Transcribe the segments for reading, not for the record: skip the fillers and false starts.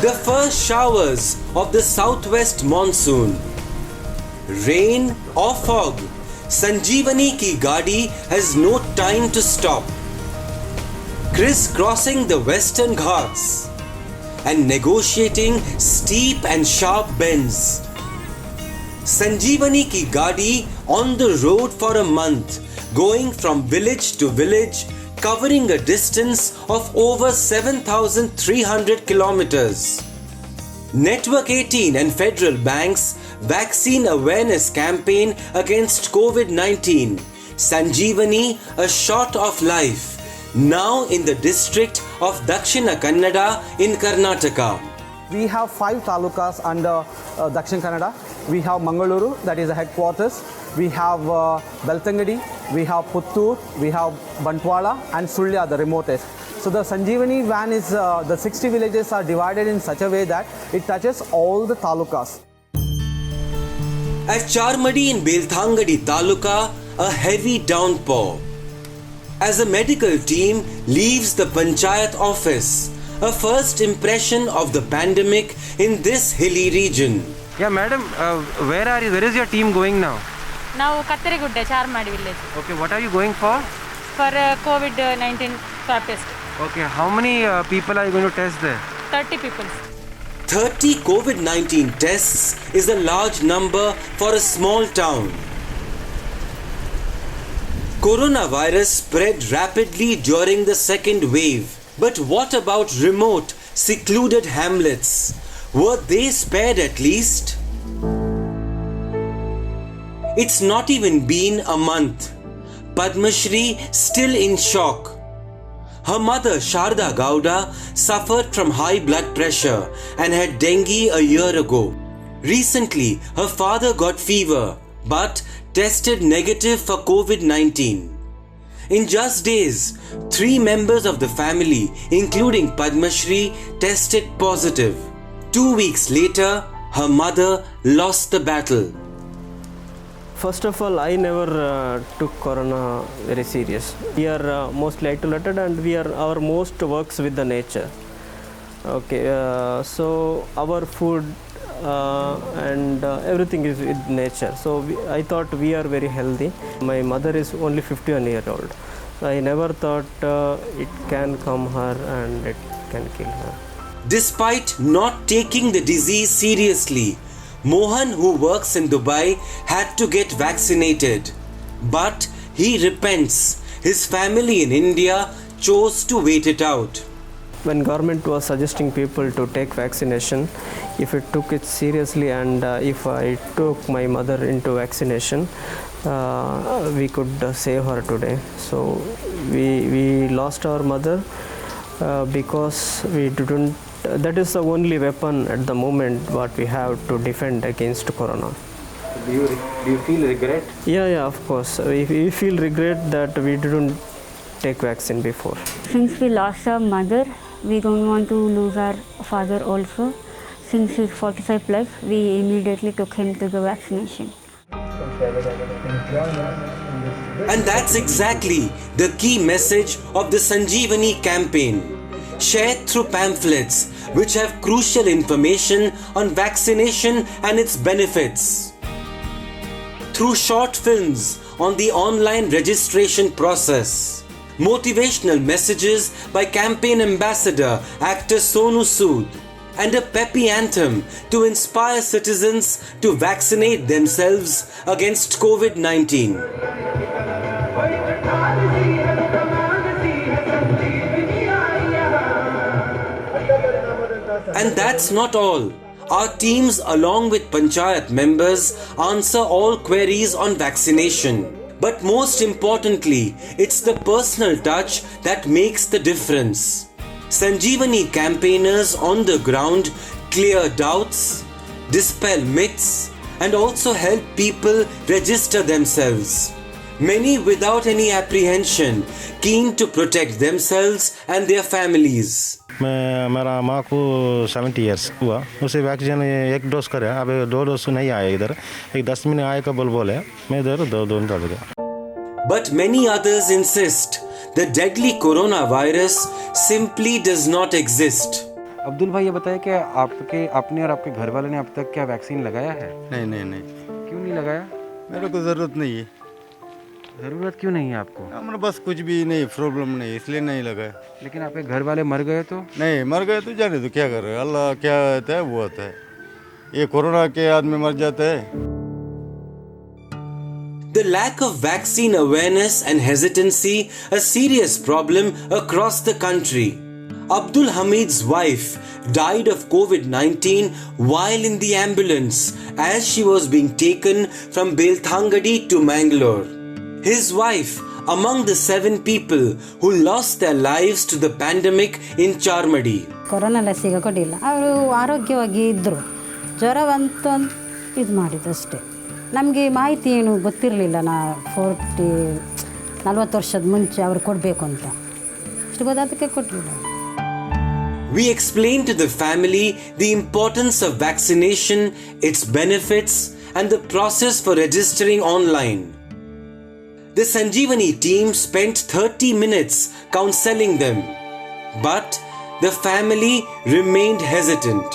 The first showers of the southwest monsoon. Rain or fog, Sanjeevani ki gaadi has no time to stop. Criss-crossing the western ghats and negotiating steep and sharp bends. Sanjeevani ki gaadi on the road for a month, going from village to village, covering a distance of over 7,300 kilometers. Network 18 and federal banks vaccine awareness campaign against COVID-19. Sanjeevani, a shot of life, now in the district of Dakshina Kannada in Karnataka. We have 5 talukas under Dakshin Kannada. We have Mangaluru, that is the headquarters. We have Beltangadi, we have Puttur, we have Bantwala and Sulya, the remotest. So the Sanjeevani van is, the 60 villages are divided in such a way that it touches all the talukas. At Charmadi in Belthangadi Taluka, a heavy downpour. As a medical team leaves the Panchayat office, a first impression of the pandemic in this hilly region. Yeah, madam, where are you? Where is your team going now? Now Kattarigudde, Charmadi village. Okay, what are you going for? For COVID-19 swab test. Okay, how many people are you going to test there? 30 people. 30 COVID-19 tests is a large number for a small town. Coronavirus spread rapidly during the second wave. But what about remote, secluded hamlets? Were they spared at least? It's not even been a month. Padma Shri still in shock. Her mother Sharda Gowda suffered from high blood pressure and had dengue a year ago. Recently, her father got fever but tested negative for COVID-19. In just days, 3 members of the family, including Padma Shri, tested positive. 2 weeks later, her mother lost the battle. First of all, I never took corona very serious. We are mostly isolated and our most works with the nature. Okay, so our food and everything is with nature. So I thought we are very healthy. My mother is only 51 years old. I never thought it can come her and it can kill her. Despite not taking the disease seriously, Mohan, who works in Dubai, had to get vaccinated. But he repents. His family in India chose to wait it out. When government was suggesting people to take vaccination, if it took it seriously and if I took my mother into vaccination, we could save her today. So we lost our mother because we didn't. That is the only weapon at the moment what we have to defend against corona. Do you feel regret? Yeah, of course. We feel regret that we didn't take vaccine before. Since we lost our mother, we don't want to lose our father also. Since he's 45 plus, we immediately took him to the vaccination. And that's exactly the key message of the Sanjeevani campaign, shared through pamphlets which have crucial information on vaccination and its benefits. Through short films on the online registration process, motivational messages by campaign ambassador actor Sonu Sood, and a peppy anthem to inspire citizens to vaccinate themselves against COVID-19. And that's not all. Our teams, along with Panchayat members, answer all queries on vaccination. But most importantly, it's the personal touch that makes the difference. Sanjeevani campaigners on the ground clear doubts, dispel myths, and also help people register themselves. Many without any apprehension, keen to protect themselves and their families. मेरा माँ को 70 years हुआ, उसे vaccine 1 dose करे, अब 2 dose नहीं आया इधर, एक 10 मिनट आए का बोले, मैं इधर 2 डोज डाल गया. But many others insist the deadly coronavirus simply does not exist. Abdul भाई ये बताइए कि आपने और आपके घर वाले ने अब तक क्या वैक्सीन लगाया है? नहीं नहीं नहीं, क्यों नहीं लगाया? मेरे को ज़रूरत नहीं है। ज़रूरत क्यों नहीं है आपको? हमारे बस कुछ भी नहीं, प्रॉब्लम नहीं, इसलिए नहीं लगाया। लेकिन आपके घर वाले मर गए तो? नहीं, मर गए तो जाने दो, क्या कर रहे हैं, अल्लाह क्या आता है वो आता है। ये कोरोना के आदमी मर जाता है। The lack of vaccine awareness and hesitancy a serious problem across the country. Abdul Hamid's wife died of COVID-19 while in the ambulance as she was being taken from Belthangadi to Mangalore. His wife among the 7 people who lost their lives to the pandemic in Charmadi. Corona ಲಸಿಕೆ ಕೊಟ್ಟಿಲ್ಲ, ಅವರು ಆರೋಗ್ಯವಾಗಿ ಇದ್ದರು, ಜ್ವರ ಬಂತು ಅಂತ ಇದು ಮಾಡಿದ್ದಷ್ಟೇ. ನಮಗೆ ಮಾಹಿತಿ ಏನು ಗೊತ್ತಿರಲಿಲ್ಲ, 40 ವರ್ಷದ ಮುಂಚೆ ಅವ್ರು ಕೊಡಬೇಕು ಅಂತ ಅಷ್ಟು ಗೊತ್ತಾದಕ್ಕೆ ಕೊಟ್ಟಲಿಲ್ಲ. We explained to the family the importance of vaccination, its benefits, and the process for registering online. The Sanjeevani team spent 30 minutes counseling them, but the family remained hesitant.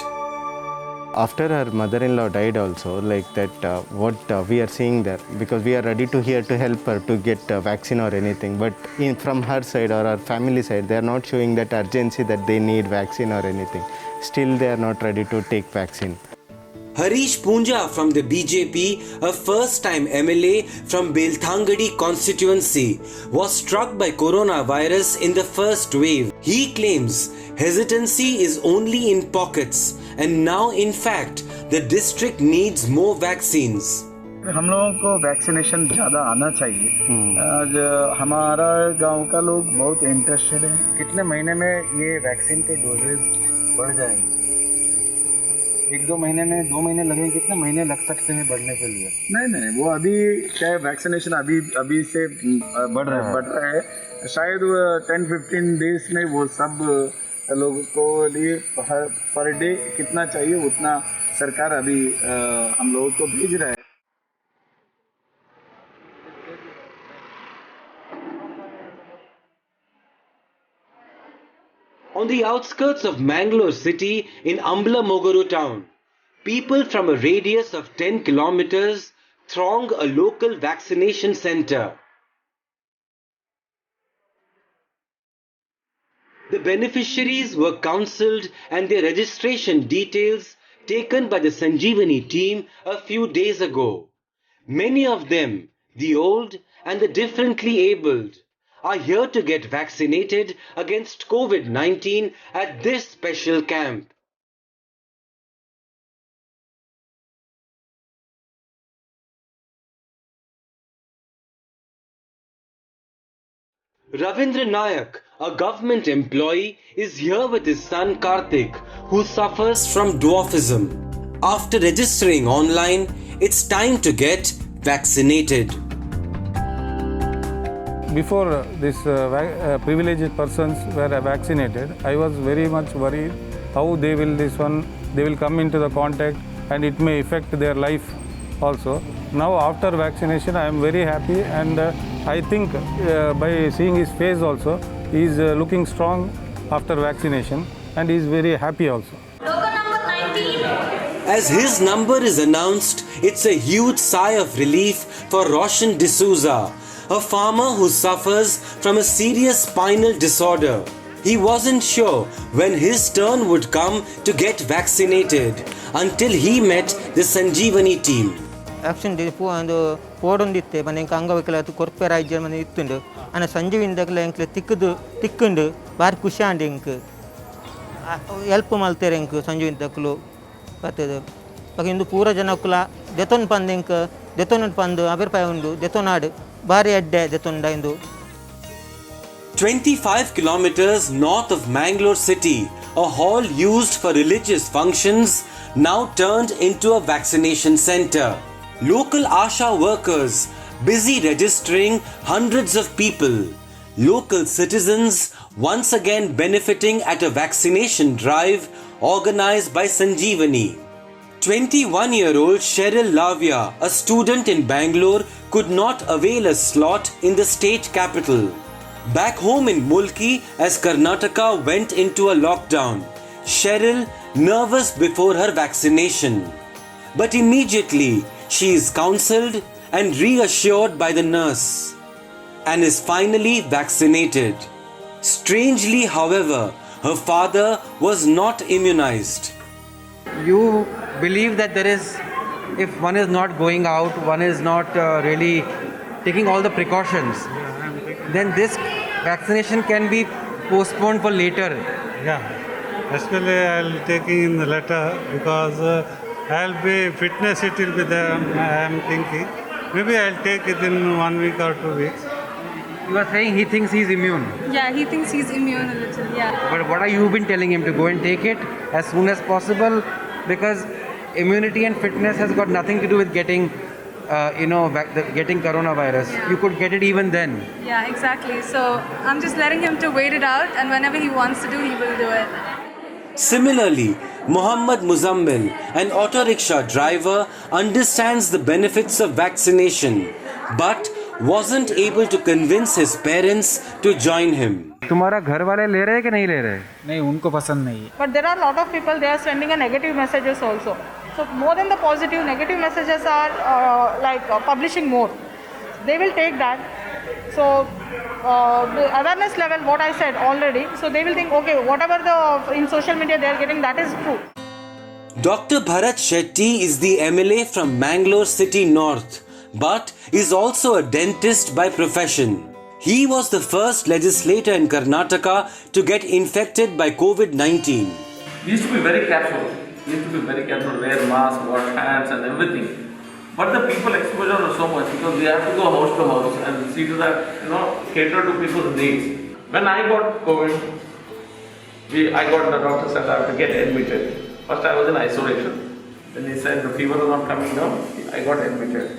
After her mother-in-law died also, like that what we are seeing there, because we are ready to here to help her to get vaccine or anything, but from her side or her family side, they are not showing that urgency that they need vaccine or anything. Still they are not ready to take vaccine. Harish Poonja from the BJP, a first-time MLA from Belthangadi constituency, was struck by coronavirus in the first wave. He claims hesitancy is only in pockets and now in fact the district needs more vaccines. हम लोगों को vaccination ज़्यादा आना चाहिए। हमारा गांव का लोग बहुत इंटरेस्टेड हैं। कितने महीने में ये वैक्सीन के डोजेज बढ़ जाएंगे? 1-2 महीने में, 2 महीने लगेंगे, कितने महीने लग सकते हैं बढ़ने के लिए? नहीं, वो अभी क्या है, वैक्सीनेशन अभी से बढ़ रहा है। शायद 10-15 डेज में वो सब लोगों को लिए पर डे कितना चाहिए उतना सरकार अभी हम लोगों को भेज रहा है। On the outskirts of Mangalore city in Ambala-Moguru town, people from a radius of 10 kilometers throng a local vaccination center. The beneficiaries were counselled and their registration details taken by the Sanjeevani team a few days ago. Many of them, the old and the differently abled, are here to get vaccinated against COVID-19 at this special camp. Ravindra Nayak, a government employee, is here with his son Karthik, who suffers from dwarfism. After registering online, it's time to get vaccinated. Before this privileged persons were vaccinated, I was very much worried how they will come into the contact and it may affect their life also. Now after vaccination I am very happy, and I think by seeing his face also, he is looking strong after vaccination and he is very happy also. As his number is announced, it's a huge sigh of relief for Roshan D'Souza, a farmer who suffers from a serious spinal disorder. He wasn't sure when his turn would come to get vaccinated until he met the Sanjeevani team. Action ಒಂದು ಪೋಡೊಂದಿತ್ತೆ ಮನೆ ಎಂಕ ಅಂಗವೈಕಲತ್ತು ಕೊರ್ಪೆ ರಾಜ್ಯ ಮನೆ ಇತ್ತುಂಡು ಅನ್ನ ಸಂಜೀವಿಂದಕ್ಲ ಎಂಕ್ಲೆ ತಿಕ್ಕುಂಡು ಭಾರಿ ಖುಷಿ and ಎಂಕ್ help ಮಲ್ತೇರೆ ಎಂಕ್ ಸಂಜೀವಿಂದಕ್ಲು ಬರ್ತದೆ ಬಾಕಿ ಇಂದು ಪೂರ ಜನಕ್ಕುಲ ದೆತೊನ್ ಪಂದು ಎಂಕ್ ದೆತೊನ್ ಪಂದು ಅಭಿಪ್ರಾಯ ಉಂಡು ದೆತೊನಾಡು ಭಾರಿ ಅಡ್ಡೆ ದೆತೊಂಡ ಇಂದು. 25 kilometers north of Mangalore city, a hall used for religious functions now turned into a vaccination center. Local ASHA workers busy registering hundreds of people. Local citizens once again benefiting at a vaccination drive organized by Sanjeevani. 21-year-old Cheryl Lavia, a student in Bangalore, could not avail a slot in the state capital. Back home in Mulki, as Karnataka went into a lockdown, Cheryl nervous before her vaccination, but immediately she is counseled and reassured by the nurse and is finally vaccinated. Strangely, however, her father was not immunized. You believe that there is, if one is not going out, one is not really taking all the precautions, then this vaccination can be postponed for later. Yeah, especially I'll taking in the letter because I'll be fitness, it will be there. I am thinking maybe I'll take it in 1 week or 2 weeks. You are saying he thinks he's immune. Yeah, he thinks he's immune a little. Yeah. But what have you been telling him, to go and take it as soon as possible? Because immunity and fitness has got nothing to do with getting, getting coronavirus. Yeah. You could get it even then. Yeah, exactly. So I'm just letting him to wait it out, and whenever he wants to do, he will do it. Similarly, Muhammad Muzammil, an auto rickshaw driver, understands the benefits of vaccination, but wasn't able to convince his parents to join him. तुम्हारा घर वाले ले रहे हैं कि नहीं ले रहे? नहीं, उनको पसंद नहीं है. But there are a lot of people, they are sending a negative messages also. So more than the positive, negative messages are publishing more. They will take that. So the awareness level, what I said already, so they will think, okay, whatever in social media they are getting, that is true. Dr. Bharat Shetty is the MLA from Mangalore City North, but is also a dentist by profession. He was the first legislator in Karnataka to get infected by COVID-19. We used to be very careful. Wear masks, wash hands and everything. But the people exposure was so much because we have to go house to house and see to that, cater to people's needs. When I got COVID, the doctor said I have to get admitted. First I was in isolation. Then he said the fever was not coming down. I got admitted.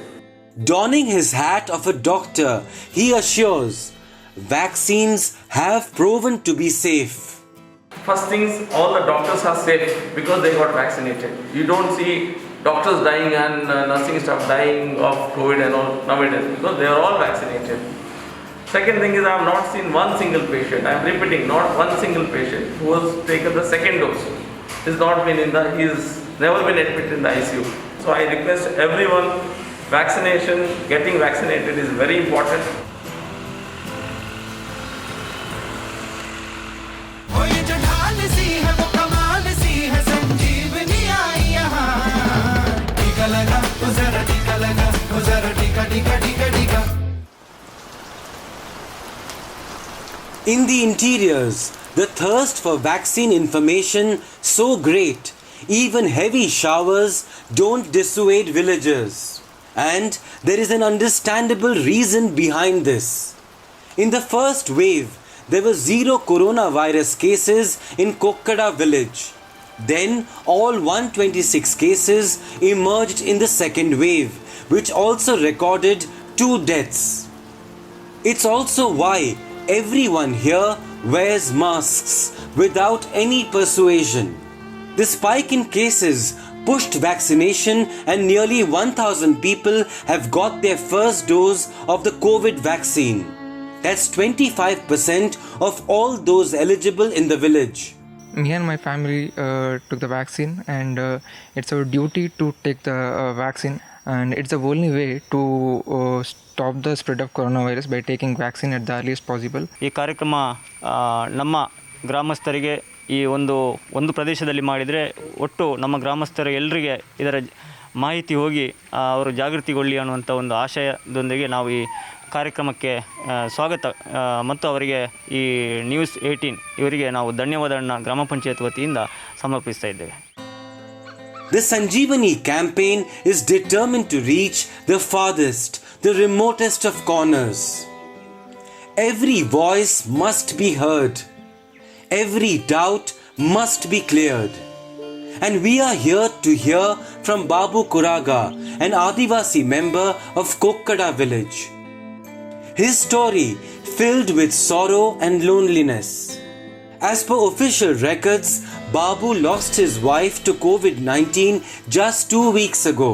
Donning his hat of a doctor, he assures vaccines have proven to be safe. First things, all the doctors are safe because they got vaccinated. You don't see doctors dying and nursing staff dying of COVID and all nowadays because they are all vaccinated. Second thing is, I have not seen one single patient, I am repeating, not one single patient who has taken the second dose. He has never been admitted in the ICU. So I request everyone, vaccination, getting vaccinated is very important. In the interiors, the thirst for vaccine information so great, even heavy showers don't dissuade villagers. And there is an understandable reason behind this. In the first wave, there were 0 coronavirus cases in Kokkada village. Then all 126 cases emerged in the second wave, which also recorded 2 deaths. It's also why everyone here wears masks without any persuasion. The spike in cases pushed vaccination and nearly 1,000 people have got their first dose of the COVID vaccine. That's 25% of all those eligible in the village. Me and my family took the vaccine, and it's our duty to take the vaccine, and it's the only way to stop the spread of coronavirus by taking vaccine at the earliest possible. ಈ ಕಾರ್ಯಕ್ರಮ ನಮ್ಮ ಗ್ರಾಮಸ್ಥರಿಗೆ ಈ ಒಂದು ಪ್ರದೇಶದಲ್ಲಿ ಮಾಡಿದರೆ ಒಟ್ಟು ನಮ್ಮ ಗ್ರಾಮಸ್ಥರ ಎಲ್ಲರಿಗೆ ಇದರ ಮಾಹಿತಿ ಹೋಗಿ ಅವರು ಜಾಗೃತಿಗೊಳ್ಳಿ ಅನ್ನುವಂಥ ಒಂದು ಆಶಯದೊಂದಿಗೆ ನಾವು ಈ ಕಾರ್ಯಕ್ರಮಕ್ಕೆ ಸ್ವಾಗತ ಮತ್ತು ಅವರಿಗೆ ಈ ನ್ಯೂಸ್ 18 ಇವರಿಗೆ ನಾವು ಧನ್ಯವಾದಗಳನ್ನು ಗ್ರಾಮ ಪಂಚಾಯತ್ ವತಿಯಿಂದ ಸಮರ್ಪಿಸ್ತಾ ಇದ್ದೇವೆ. The Sanjeevani campaign is determined to reach the farthest, the remotest of corners. Every voice must be heard. Every doubt must be cleared. And we are here to hear from Babu Kuraga, an Adivasi member of Kokkada village. His story filled with sorrow and loneliness. As per official records, Babu lost his wife to COVID-19 just 2 weeks ago.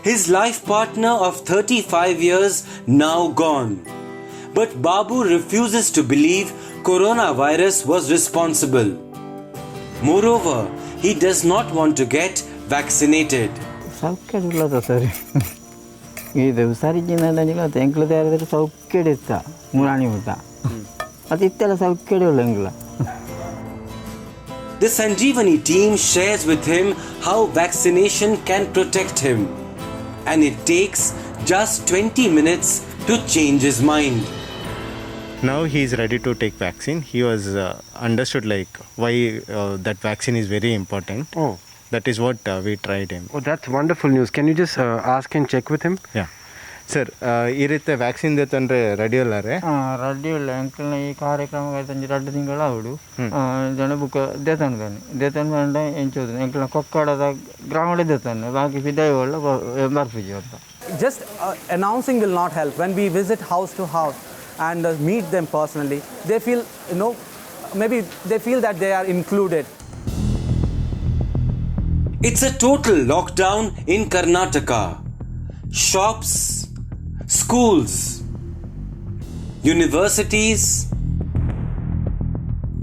His life partner of 35 years now gone. But Babu refuses to believe coronavirus was responsible. Moreover, he does not want to get vaccinated. ಸೌಖ್ಯವಿಲ್ಲದ ಸರಿ ಇದು ಸರಿಜಿನಲ್ಲ ಎಂಕ್ಲದ ಯಾರಾದರೂ ಸೌಖ್ಯದ ಇತ್ತ ಮುರಾಣಿ ಊಟ ಅದು ಇತ್ತೆಲ್ಲ ಸೌಖ್ಯವಿಲ್ಲ ಎಂಗ್ಲ. The Sanjeevani team shares with him how vaccination can protect him, and it takes just 20 minutes to change his mind. Now he is ready to take vaccine. He was understood like why that vaccine is very important. Oh. That is what we tried him. Oh, that's wonderful news. Can you just ask and check with him? Yeah. Sir ಈ ರೀತಿ vaccine ದೇತಂದ್ರೆ ready ಅಲ್ಲಾರೆ? Ready ಇಲ್ಲ ಎಂಕ್ಲನ ಈ ಕಾರ್ಯಕ್ರಮ ತಂಜಿ 2 ತಿಂಗಳು ಆವಡು ಜನ book ದೇತನ್ ಬಂಡ ಎಂಚೋದು ಎಂಕ್ಲನ ಕೊಕ್ಕಡದ ಗ್ರಾಮದ ದೇತನ್ ಬಾಕಿ ಫಿದಾಯಿ ಒಳ್ಳ ಬರ್ಫಿಜಿ ಅಂತ. Just announcing will not help. When we visit house to house and meet them personally, they feel, maybe they feel that they are included. It's a total lockdown in Karnataka. Shops, schools, universities,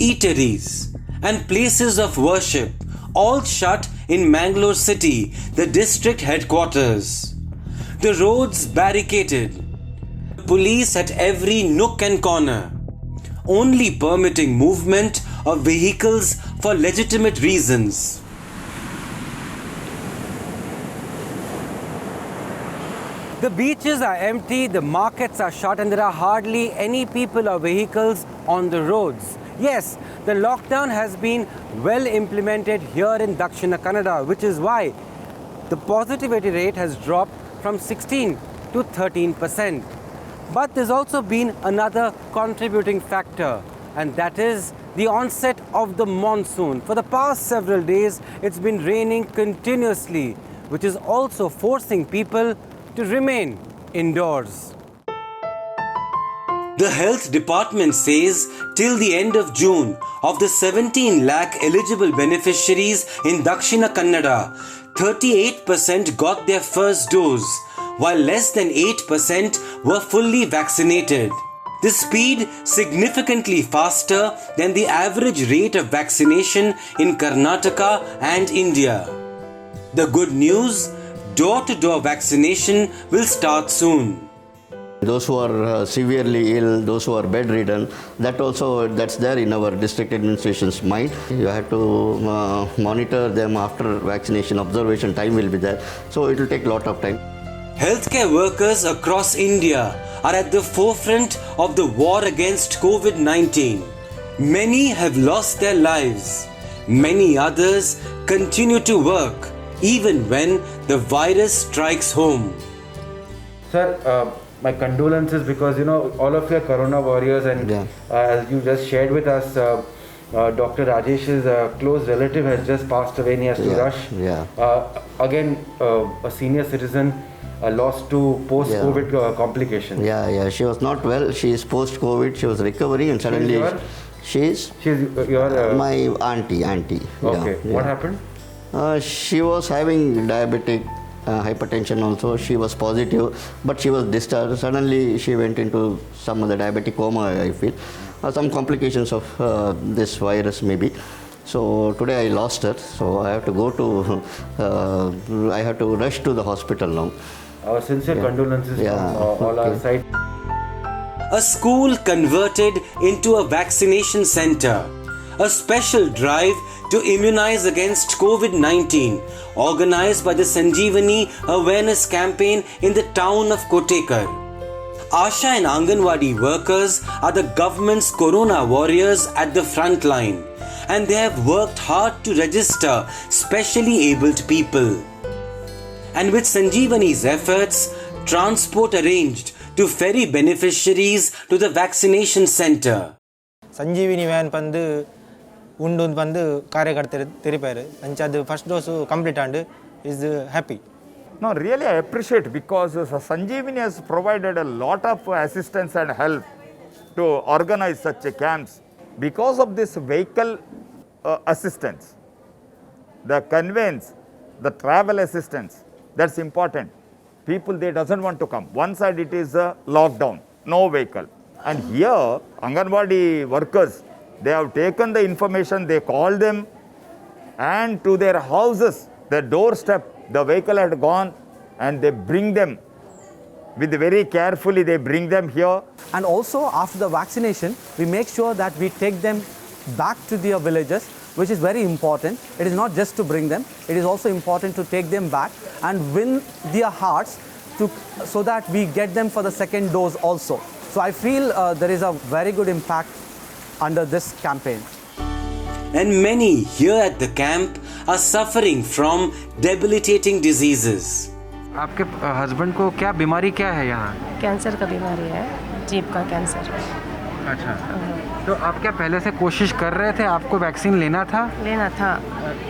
eateries, and places of worship all shut in Mangalore city, the district headquarters. The roads barricaded. Police at every nook and corner, only permitting movement of vehicles for legitimate reasons. The beaches are empty, the markets are shut, and there are hardly any people or vehicles on the roads. Yes, the lockdown has been well implemented here in Dakshina Kannada, which is why the positivity rate has dropped from 16 to 13%. But there's also been another contributing factor, and that is the onset of the monsoon. For the past several days, it's been raining continuously, which is also forcing people to remain indoors. The health department says till the end of June, of the 17 lakh eligible beneficiaries in Dakshina Kannada, 38% got their first dose, while less than 8% were fully vaccinated. This speed significantly faster than the average rate of vaccination in Karnataka and India. The good news, door-to-door vaccination will start soon. Those who are severely ill, those who are bedridden, that's there in our district administration's mind. You have to monitor them after vaccination. Observation time will be there, so it will take a lot of time. Healthcare workers across India are at the forefront of the war against COVID-19. Many have lost their lives. Many others continue to work even when the virus strikes home. Sir, my condolences, because all of you are corona warriors, and as you just shared with us, Dr. Rajesh's close relative has just passed away and he has to rush. Again, a senior citizen lost to post-COVID complications. Yeah, she was not well. She is post-COVID. She was recovering and suddenly she's your my auntie. Okay. What happened? She was having diabetic hypertension also. She was positive, but she was discharged. Suddenly she went into some of the diabetic coma, I feel. Some complications of this virus maybe. So today I lost her. So I have to I have to rush to the hospital now. Our sincere condolences from all our side. A school converted into a vaccination center. A special drive to immunize against COVID-19 organized by the Sanjeevani awareness campaign in the town of Kotekar. Asha and Anganwadi workers are the government's corona warriors at the front line, and they have worked hard to register specially abled people. And with Sanjeevani's efforts, transport arranged to ferry beneficiaries to the vaccination center. Sanjeevini van ಬಂದು ಉಂಡು ಬಂದು ಕಾರ್ಯಕರ್ತರು ತಿರುಪಾರು ಅಂಚದು first dose complete and is happy. No, really I appreciate, because Sanjeevani has provided a lot of assistance and help to organize such camps. Because of this vehicle assistance, the conveyance, the travel assistance, that's important. People, they doesn't want to come. One side it is a lockdown, no vehicle. And here, Anganwadi workers, they have taken the information, they call them, and to their houses, the doorstep, the vehicle had gone, and they bring them with very carefully, they bring them here. And also after the vaccination, we make sure that we take them back to their villages, which is very important. It is not just to bring them, it is also important to take them back and win their hearts so that we get them for the second dose also. So I feel there is a very good impact under this campaign. And many here at the camp are suffering from debilitating diseases. आपके husband को क्या बीमारी क्या है यहाँ? Cancer का बीमारी है, जीभ का कैंसर। अच्छा, तो आप क्या पहले से कोशिश कर रहे थे? आपको वैक्सीन लेना था? लेना था।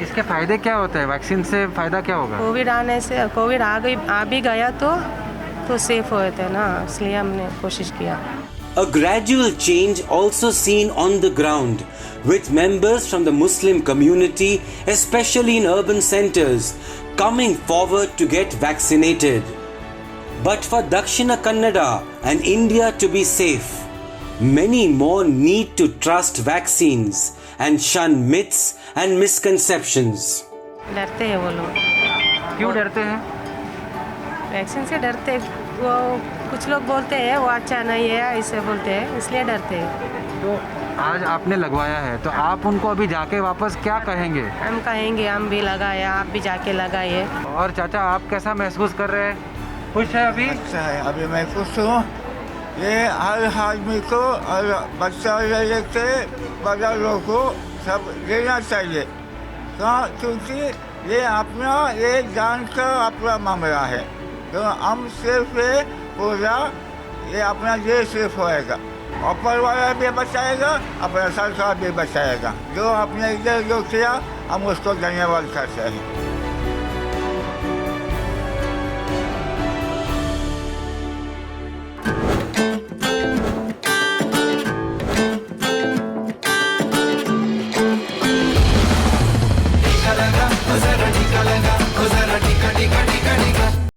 इसके फायदे क्या होते हैं? वैक्सीन से फायदा क्या होगा? कोविड आने से, कोविड आ भी गया तो सेफ हुए थे ना, इसलिए हमने कोशिश किया। A gradual change also seen on the ground, with members from the Muslim community, especially in urban centers, coming forward to get vaccinated. But for Dakshina Kannada and India to be safe, many more need to trust vaccines and shun myths and misconceptions. डरते हैं वो लोग। क्यों डरते हैं? Vaccine से डरते हैं। वो कुछ लोग बोलते हैं वो अच्छा नहीं है, ऐसे बोलते हैं, इसलिए डरते हैं। तो आज आपने लगवाया है, तो आप उनको अभी जाके वापस क्या कहेंगे? हम कहेंगे हम भी लगाए, आप भी जाके लगाइए। और चाचा, आप कैसा महसूस कर रहे हैं? खुश है अभी? अच्छा है, अभी मैं खुश हूँ। ये हर आदमी को और बच्चा लेके बड़ा लोग को सब लेना चाहिए, क्योंकि ये अपना ये जान का अपना मामला है। तो हम सिर्फ पूरा ये अपना देश सिर्फ होएगा, ऊपर वाला भी बचाएगा, अपना सरकार भी बचाएगा। जो अपने इधर जो किया हम उसको धन्यवाद करते हैं।